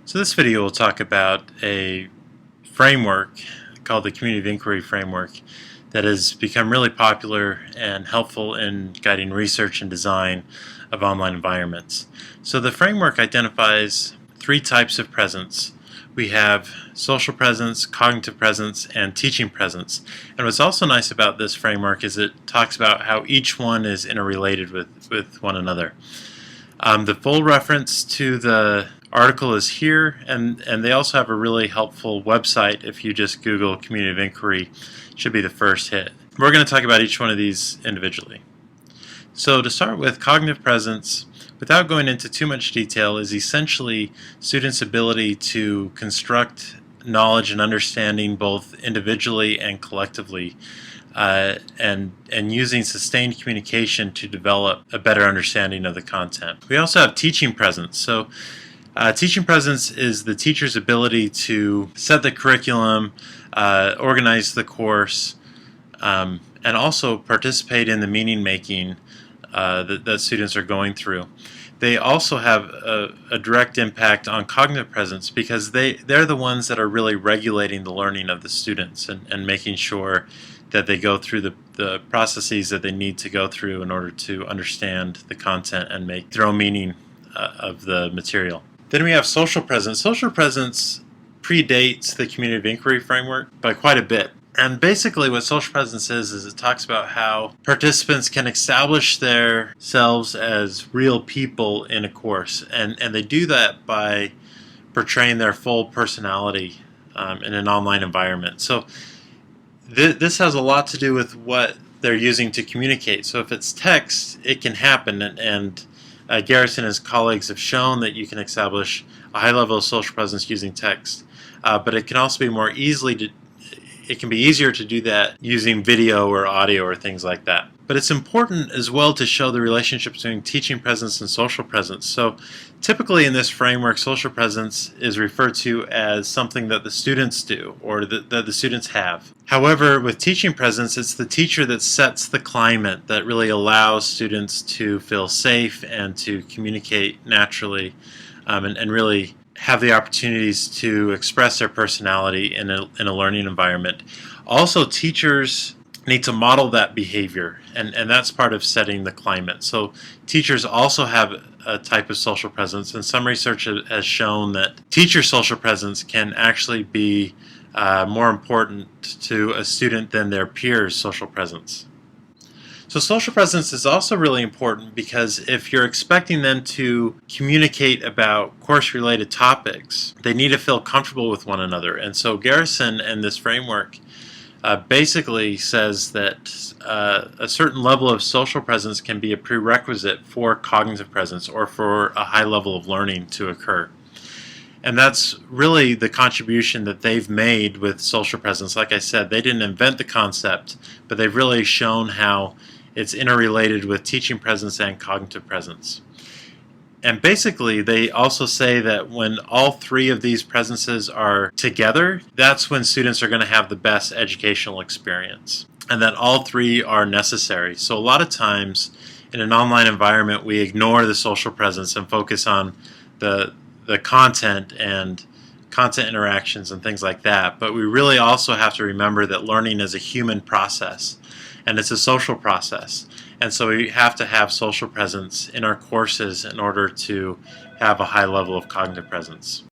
So this video will talk about a framework called the Community of Inquiry Framework that has become really popular and helpful in guiding research and design of online environments. So the framework identifies three types of presence. We have social presence, cognitive presence, and teaching presence. And what's also nice about this framework is it talks about how each one is interrelated with one another. The full reference to the article is here, and they also have a really helpful website. If you just Google Community of Inquiry, it should be the first hit. We're going to talk about each one of these individually. So to start with, cognitive presence, without going into too much detail, is essentially students' ability to construct knowledge and understanding both individually and collectively, and using sustained communication to develop a better understanding of the content. We also have teaching presence. So teaching presence is the teacher's ability to set the curriculum, organize the course, and also participate in the meaning making that students are going through. They also have a direct impact on cognitive presence because they're the ones that are really regulating the learning of the students and making sure that they go through the processes that they need to go through in order to understand the content and make their own meaning of the material. Then we have social presence. Social presence predates the Community of Inquiry framework by quite a bit. And basically what social presence is it talks about how participants can establish themselves as real people in a course. And they do that by portraying their full personality in an online environment. So this has a lot to do with what they're using to communicate. So if it's text, it can happen. And Garrison and his colleagues have shown that you can establish a high level of social presence using text. But it can also be it can be easier to do that using video or audio or things like that. But it's important as well to show the relationship between teaching presence and social presence. So typically in this framework, social presence is referred to as something that the students do or that the students have. However, with teaching presence, it's the teacher that sets the climate that really allows students to feel safe and to communicate naturally and really have the opportunities to express their personality in a learning environment. Also, teachers need to model that behavior, and that's part of setting the climate. So teachers also have a type of social presence, and some research has shown that teacher social presence can actually be more important to a student than their peers' social presence. So social presence is also really important because if you're expecting them to communicate about course-related topics, they need to feel comfortable with one another. And so Garrison and this framework basically says that a certain level of social presence can be a prerequisite for cognitive presence or for a high level of learning to occur. And that's really the contribution that they've made with social presence. Like I said, they didn't invent the concept, but they've really shown how it's interrelated with teaching presence and cognitive presence. And basically, they also say that when all three of these presences are together, that's when students are going to have the best educational experience, and that all three are necessary. So a lot of times in an online environment, we ignore the social presence and focus on the content and content interactions and things like that. But we really also have to remember that learning is a human process, and it's a social process. And so we have to have social presence in our courses in order to have a high level of cognitive presence.